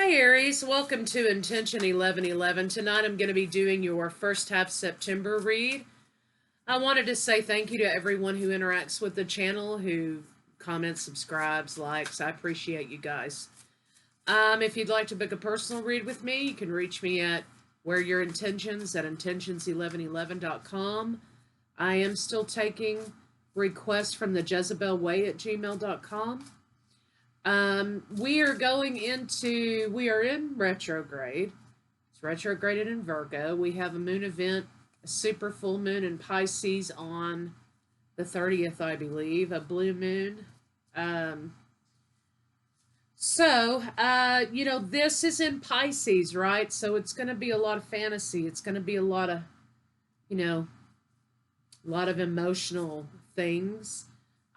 Hi Aries, welcome to Intention 1111. Tonight I'm going to be doing your first half September read. I wanted to say thank you to everyone who interacts with the channel, who comments, subscribes, likes. I appreciate you guys. If you'd like to book a personal read with me, you can reach me at whereyourintentions at intentions1111.com. I am still taking requests from the Jezebel Way at gmail.com. We are in retrograde. It's retrograded in Virgo. We have a moon event, a super full moon in Pisces on the 30th, I believe, a blue moon. This is in Pisces, right? So it's going to be a lot of fantasy. It's going to be a lot of, a lot of emotional things.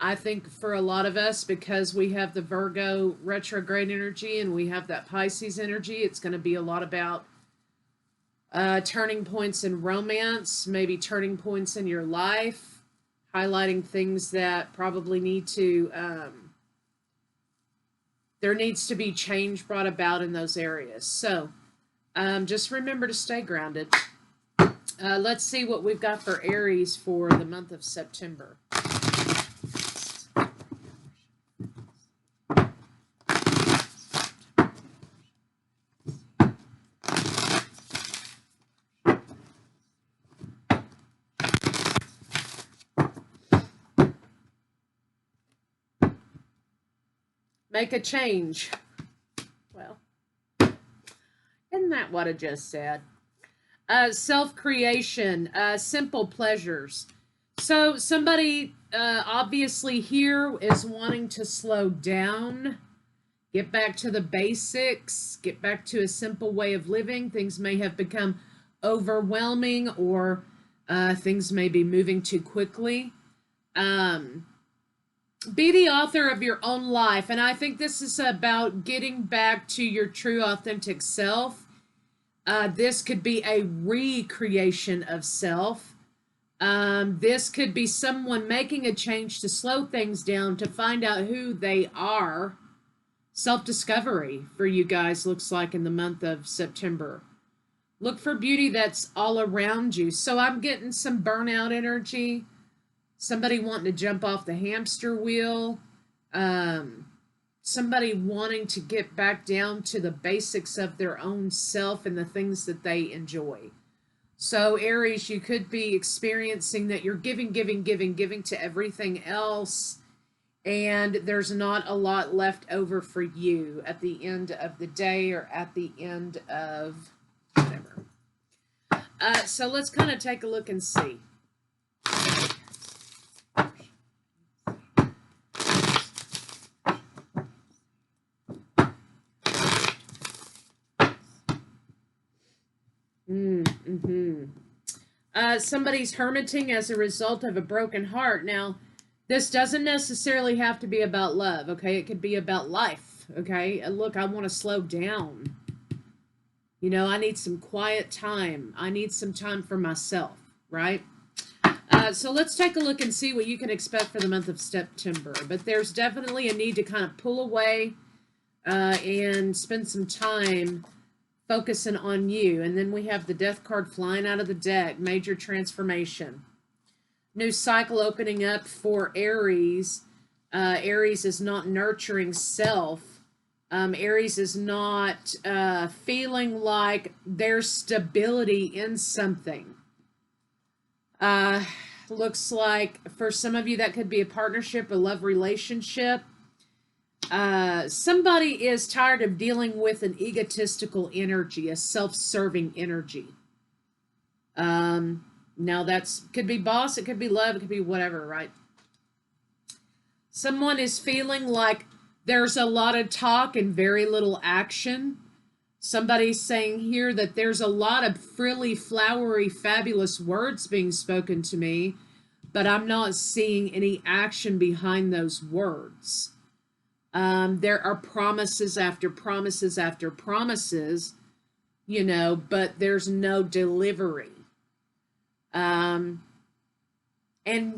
I think for a lot of us, because we have the Virgo retrograde energy and we have that Pisces energy, it's going to be a lot about turning points in romance, maybe turning points in your life, highlighting things that probably need to, there needs to be change brought about in those areas. So just remember to stay grounded. Let's see what we've got for Aries for the month of September. Make a change. Well, isn't that what I just said? Self-creation, simple pleasures. So somebody obviously here is wanting to slow down, get back to the basics, get back to a simple way of living. Things may have become overwhelming, or things may be moving too quickly. Be the author of your own life. And I think this is about getting back to your true authentic self. This could be a recreation of self. This could be someone making a change to slow things down, to find out who they are. Self-discovery for you guys looks like in the month of September. Look for beauty that's all around you. So I'm getting some burnout energy. Somebody wanting to jump off the hamster wheel. Somebody wanting to get back down to the basics of their own self and the things that they enjoy. So Aries, you could be experiencing that you're giving to everything else, and there's not a lot left over for you at the end of the day or at the end of whatever. So let's kind of take a look and see. Somebody's hermiting as a result of a broken heart. Now, this doesn't necessarily have to be about love, okay? It could be about life, okay? Look, I want to slow down. I need some quiet time. I need some time for myself, right? So let's take a look and see what you can expect for the month of September. But there's definitely a need to kind of pull away and spend some time focusing on you. And then we have the Death card flying out of the deck. Major transformation. New cycle opening up for Aries. Aries is not nurturing self. Aries is not feeling like there's stability in something. Looks like for some of you that could be a partnership, a love relationship. Somebody is tired of dealing with an egotistical energy, a self-serving energy. Now that's could be boss, it could be love, it could be whatever, right? Someone is feeling like there's a lot of talk and very little action. Somebody's saying here that there's a lot of frilly, flowery, fabulous words being spoken to me, but I'm not seeing any action behind those words. There are promises after promises after promises, but there's no delivery. And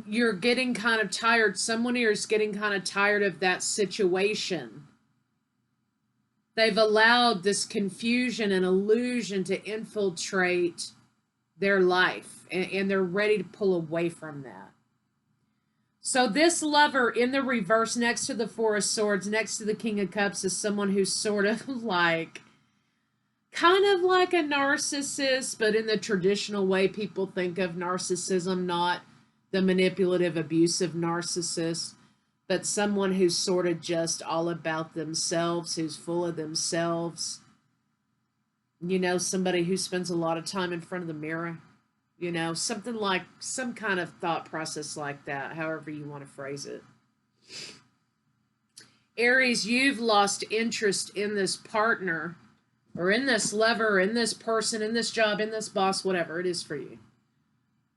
you're getting kind of tired. Someone here is getting kind of tired of that situation. They've allowed this confusion and illusion to infiltrate their life, and they're ready to pull away from that. So this lover in the reverse next to the Four of Swords, next to the King of Cups, is someone who's sort of like, kind of like a narcissist, but in the traditional way people think of narcissism, not the manipulative, abusive narcissist, but someone who's sort of just all about themselves, who's full of themselves. You know, somebody who spends a lot of time in front of the mirror. You know, something like, some kind of thought process like that, however you want to phrase it. Aries, you've lost interest in this partner, or in this lover, or in this person, in this job, in this boss, whatever it is for you.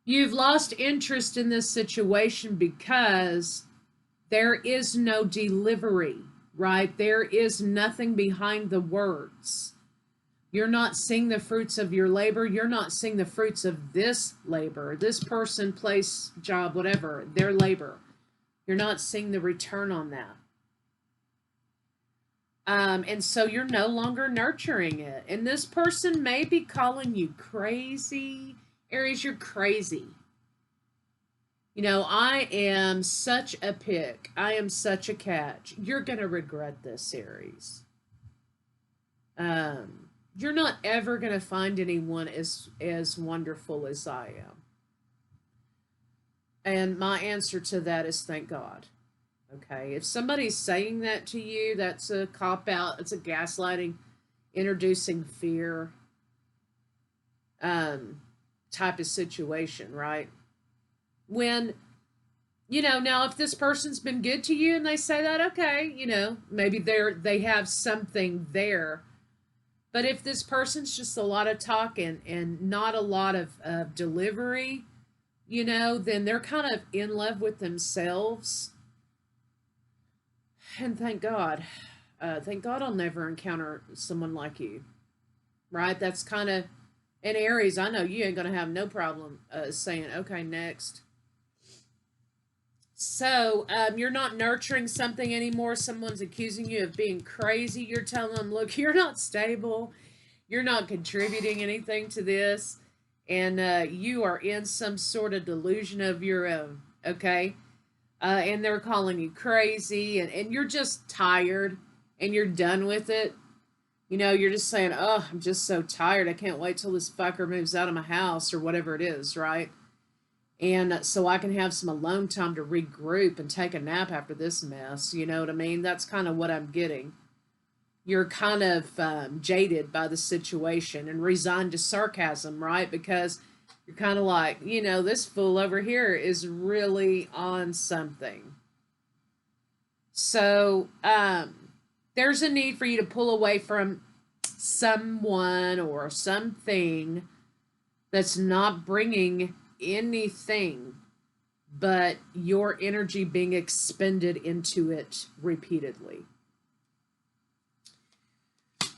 You've lost interest in this situation because there is no delivery, right? There is nothing behind the words. You're not seeing the fruits of your labor. You're not seeing the fruits of this labor, this person, place, job, whatever, their labor. You're not seeing the return on that. And so you're no longer nurturing it. And this person may be calling you crazy. Aries, you're crazy. You know, I am such a pick. I am such a catch. You're going to regret this, Aries. You're not ever going to find anyone as wonderful as I am. And my answer to that is thank God. Okay, if somebody's saying that to you, that's a cop-out. It's a gaslighting, introducing fear type of situation, right? When, you know, now if this person's been good to you and they say that, okay, you know, maybe they have something there. But if this person's just a lot of talk and not a lot of delivery, you know, then they're kind of in love with themselves. And thank God. Thank God I'll never encounter someone like you. Right? That's kind of, in Aries, I know you ain't going to have no problem saying, okay, next. So, you're not nurturing something anymore. Someone's accusing you of being crazy. You're telling them, look, you're not stable. You're not contributing anything to this. And you are in some sort of delusion of your own. Okay? And they're calling you crazy. And you're just tired. And you're done with it. You know, you're just saying, oh, I'm just so tired. I can't wait till this fucker moves out of my house or whatever it is, right? And so I can have some alone time to regroup and take a nap after this mess. You know what I mean? That's kind of what I'm getting. You're kind of jaded by the situation and resigned to sarcasm, right? Because you're kind of like, you know, this fool over here is really on something. So there's a need for you to pull away from someone or something that's not bringing anything but your energy being expended into it repeatedly.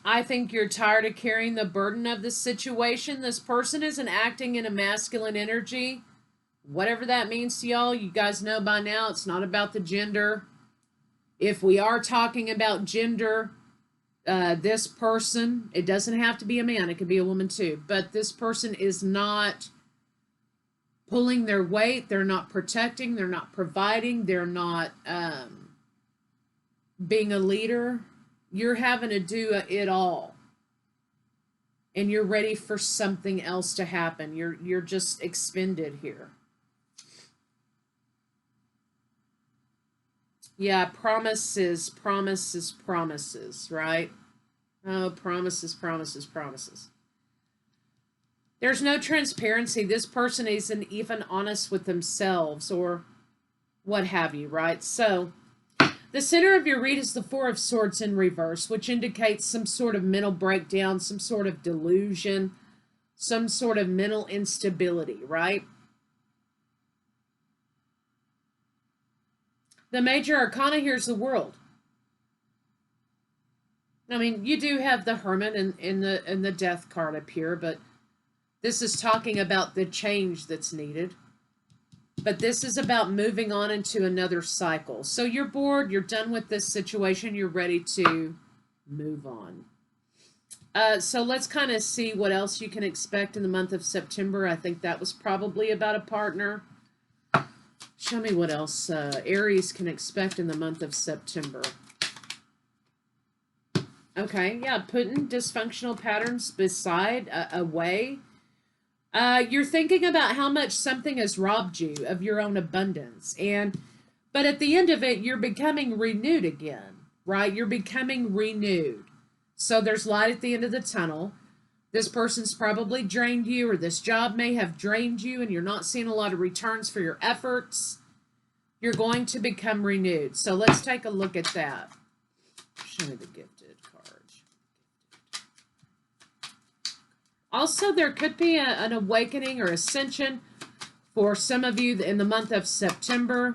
I think you're tired of carrying the burden of the situation. This person isn't acting in a masculine energy. Whatever that means to y'all, you guys know by now it's not about the gender. If we are talking about gender, this person, it doesn't have to be a man, it could be a woman too, but this person is not pulling their weight, they're not protecting, they're not providing, they're not being a leader. You're having to do it all. And you're ready for something else to happen. You're just expended here. Yeah, promises, promises, promises, right? Oh, promises, promises, promises. There's no transparency. This person isn't even honest with themselves or what have you, right? So the center of your read is the Four of Swords in reverse, which indicates some sort of mental breakdown, some sort of delusion, some sort of mental instability, right? The major arcana here is the World. I mean, you do have the Hermit in the Death card up here, but this is talking about the change that's needed. But this is about moving on into another cycle. So you're bored, you're done with this situation, you're ready to move on. So let's kind of see what else you can expect in the month of September. I think that was probably about a partner. Show me what else Aries can expect in the month of September. Okay, yeah, putting dysfunctional patterns beside, away. You're thinking about how much something has robbed you of your own abundance. But at the end of it, you're becoming renewed again, right? You're becoming renewed. So there's light at the end of the tunnel. This person's probably drained you, or this job may have drained you, and you're not seeing a lot of returns for your efforts. You're going to become renewed. So let's take a look at that. Show me the gifted card. Also, there could be an awakening or ascension for some of you in the month of September.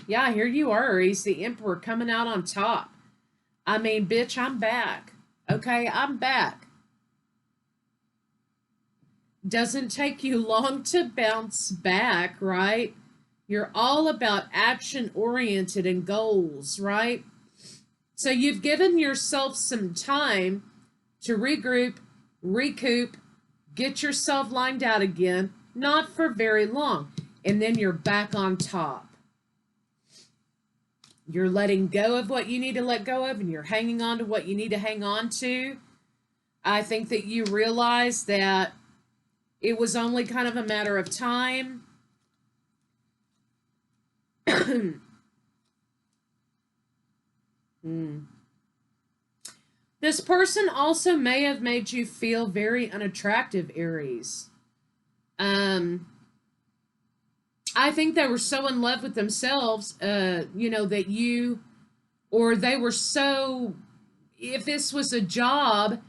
Yeah, here you are, Aries, the Emperor coming out on top. I mean, bitch, I'm back. Okay, I'm back. Doesn't take you long to bounce back, right? You're all about action-oriented and goals, right? So you've given yourself some time to regroup, recoup, get yourself lined out again, not for very long, and then you're back on top. You're letting go of what you need to let go of, and you're hanging on to what you need to hang on to. I think that you realize that it was only kind of a matter of time. This person also may have made you feel very unattractive, Aries. I think they were so in love with themselves, you know, that they were so, if this was a job,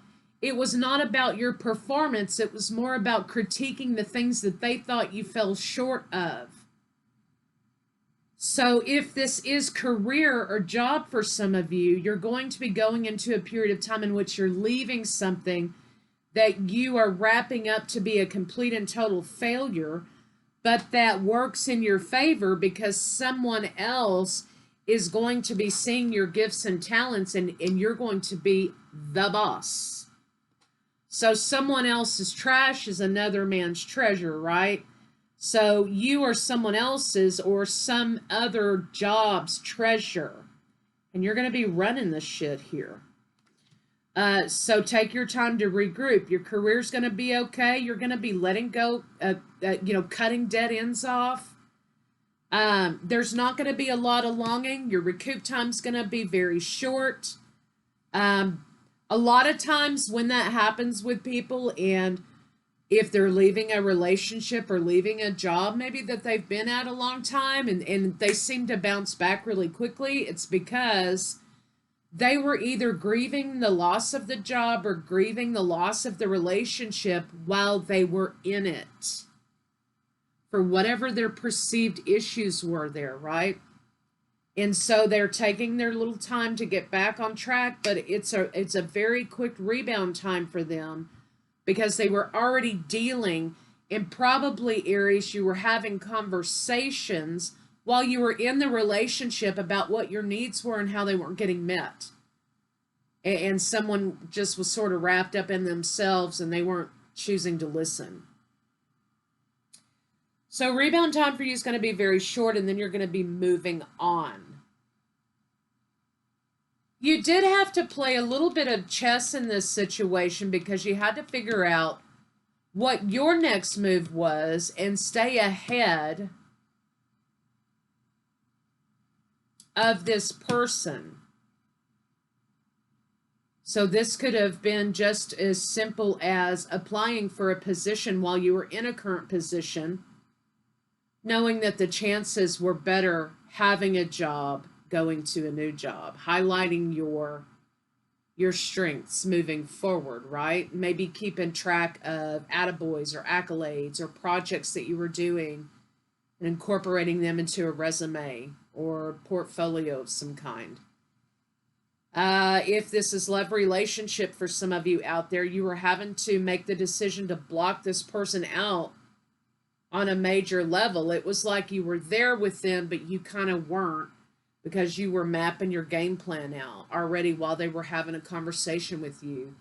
it was not about your performance. It was more about critiquing the things that they thought you fell short of. So if this is career or job for some of you, you're going to be going into a period of time in which you're leaving something that you are wrapping up to be a complete and total failure, but that works in your favor because someone else is going to be seeing your gifts and talents, and you're going to be the boss. So someone else's trash is another man's treasure, right? So you are someone else's or some other job's treasure, and you're going to be running the shit here. So take your time to regroup. Your career's going to be okay. You're going to be letting go, cutting dead ends off. There's not going to be a lot of longing. Your recoup time's going to be very short. A lot of times when that happens with people, and if they're leaving a relationship or leaving a job maybe that they've been at a long time, and they seem to bounce back really quickly, it's because they were either grieving the loss of the job or grieving the loss of the relationship while they were in it, for whatever their perceived issues were there, right? And so they're taking their little time to get back on track, but it's a very quick rebound time for them because they were already dealing, and probably, Aries, you were having conversations while you were in the relationship about what your needs were and how they weren't getting met. And someone just was sort of wrapped up in themselves and they weren't choosing to listen. So rebound time for you is going to be very short, and then you're going to be moving on. You did have to play a little bit of chess in this situation because you had to figure out what your next move was and stay ahead of this person. So this could have been just as simple as applying for a position while you were in a current position, knowing that the chances were better having a job, going to a new job, highlighting your strengths moving forward, right? Maybe keeping track of attaboys or accolades or projects that you were doing and incorporating them into a resume or portfolio of some kind. If this is love relationship for some of you out there, you were having to make the decision to block this person out on a major level. It was like you were there with them, but you kind of weren't. because you were mapping your game plan out already while they were having a conversation with you.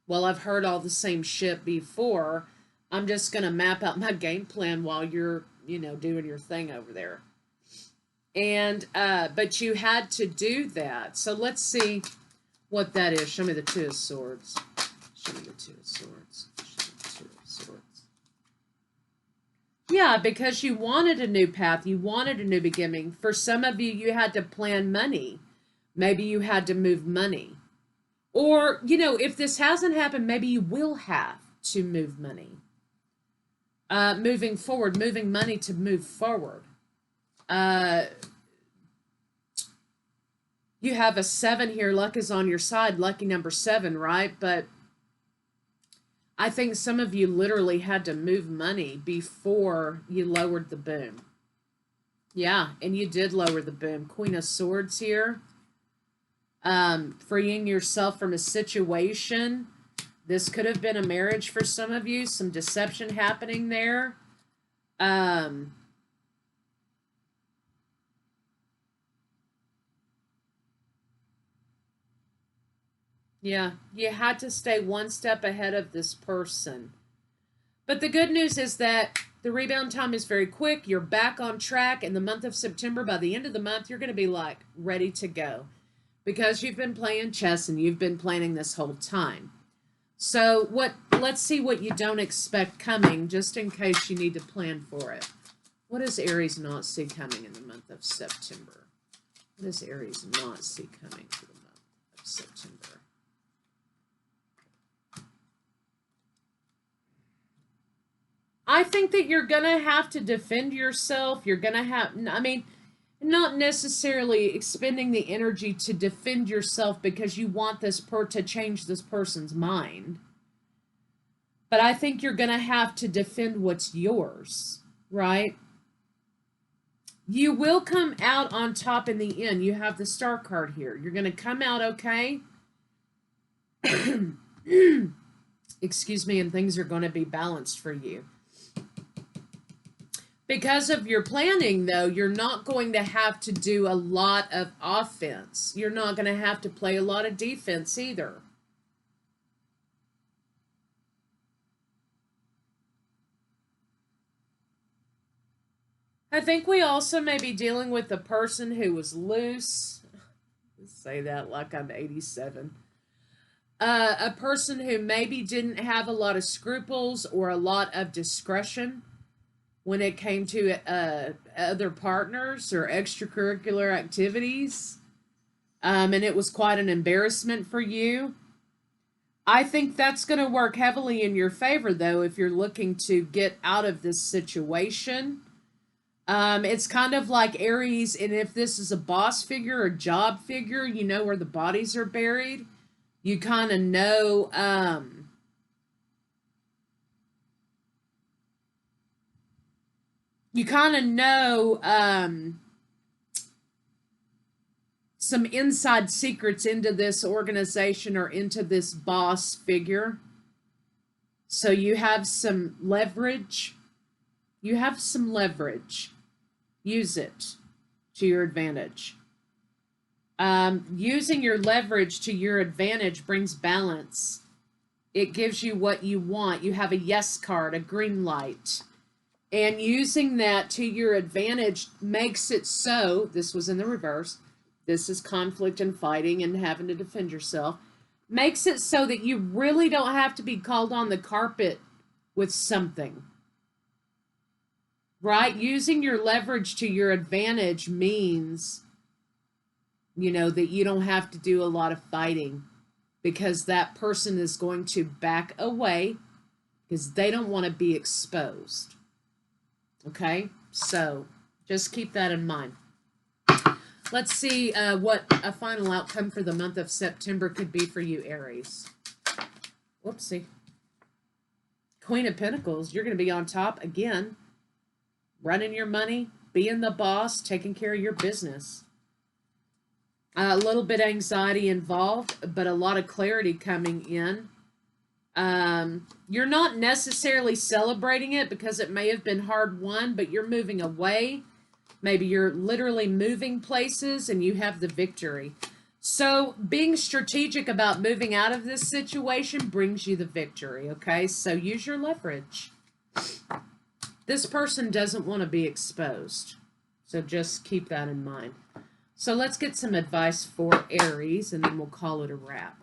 Well, I've heard all the same shit before. I'm just going to map out my game plan while you're, doing your thing over there. And, but you had to do that. So let's see what that is. Show me the Two of Swords. Show me the Two of Swords. Show me the Two of Swords. Yeah, because you wanted a new path. You wanted a new beginning. For some of you, you had to plan money. Maybe you had to move money. Or, if this hasn't happened, maybe you will have to move money. Moving forward, moving money to move forward. You have a 7 here. Luck is on your side. Lucky number 7, right? But I think some of you literally had to move money before you lowered the boom. Yeah, and you did lower the boom. Queen of Swords here. Freeing yourself from a situation. This could have been a marriage for some of you. Some deception happening there. Yeah, you had to stay one step ahead of this person. But the good news is that the rebound time is very quick. You're back on track in the month of September. By the end of the month, you're going to be like ready to go because you've been playing chess and you've been planning this whole time. So let's see what you don't expect coming, just in case you need to plan for it. What does Aries not see coming in the month of September? What does Aries not see coming for the month of September? I think that you're going to have to defend yourself. You're going to have, not necessarily expending the energy to defend yourself because you want this to change this person's mind. But I think you're going to have to defend what's yours, right? You will come out on top in the end. You have the Star card here. You're going to come out okay. Excuse me, and things are going to be balanced for you. Because of your planning, though, you're not going to have to do a lot of offense. You're not going to have to play a lot of defense either. I think we also may be dealing with a person who was loose. Let's say that like I'm 87. A person who maybe didn't have a lot of scruples or a lot of discretion when it came to other partners or extracurricular activities. And it was quite an embarrassment for you. I think that's going to work heavily in your favor, though, if you're looking to get out of this situation. It's kind of like Aries, and if this is a boss figure or job figure, you know where the bodies are buried. You kind of know... you kind of know some inside secrets into this organization or into this boss figure. So you have some leverage. You have some leverage. Use it to your advantage. Using your leverage to your advantage brings balance. It gives you what you want. You have a yes card, a green light. And using that to your advantage makes it so, this was in the reverse, this is conflict and fighting and having to defend yourself, makes it so that you really don't have to be called on the carpet with something. Right? Using your leverage to your advantage means, that you don't have to do a lot of fighting because that person is going to back away because they don't want to be exposed. Okay, so just keep that in mind. Let's see what a final outcome for the month of September could be for you, Aries. Whoopsie. Queen of Pentacles, you're going to be on top again, running your money, being the boss, taking care of your business. A little bit of anxiety involved, but a lot of clarity coming in. You're not necessarily celebrating it because it may have been hard won, but you're moving away Maybe you're literally moving places and you have the victory. So being strategic about moving out of this situation brings you the victory, okay? So use your leverage. This person doesn't want to be exposed. So just keep that in mind. So let's get some advice for Aries, and then we'll call it a wrap.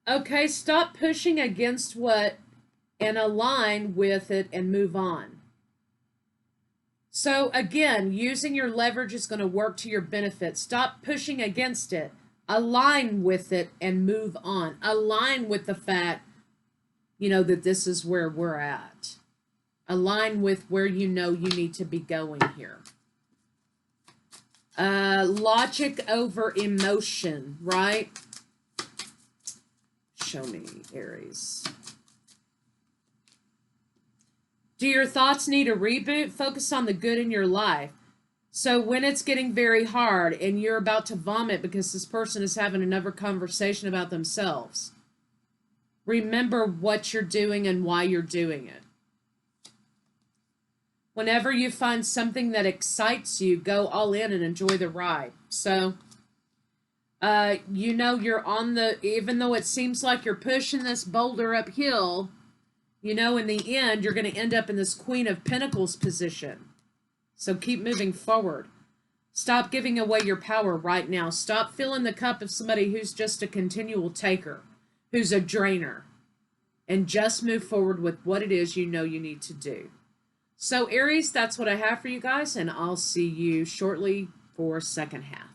Okay, stop pushing against what and align with it and move on. So again, using your leverage is going to work to your benefit. Stop pushing against it. Align with it and move on. Align with the fact, that this is where we're at. Align with where you know you need to be going here. Logic over emotion, right? Show me, Aries. Do your thoughts need a reboot? Focus on the good in your life. So when it's getting very hard and you're about to vomit because this person is having another conversation about themselves, remember what you're doing and why you're doing it. Whenever you find something that excites you, go all in and enjoy the ride. So, you're on even though it seems like you're pushing this boulder uphill, in the end, you're going to end up in this Queen of Pentacles position. So keep moving forward. Stop giving away your power right now. Stop filling the cup of somebody who's just a continual taker, who's a drainer. And just move forward with what it is you know you need to do. So Aries, that's what I have for you guys, and I'll see you shortly for second half.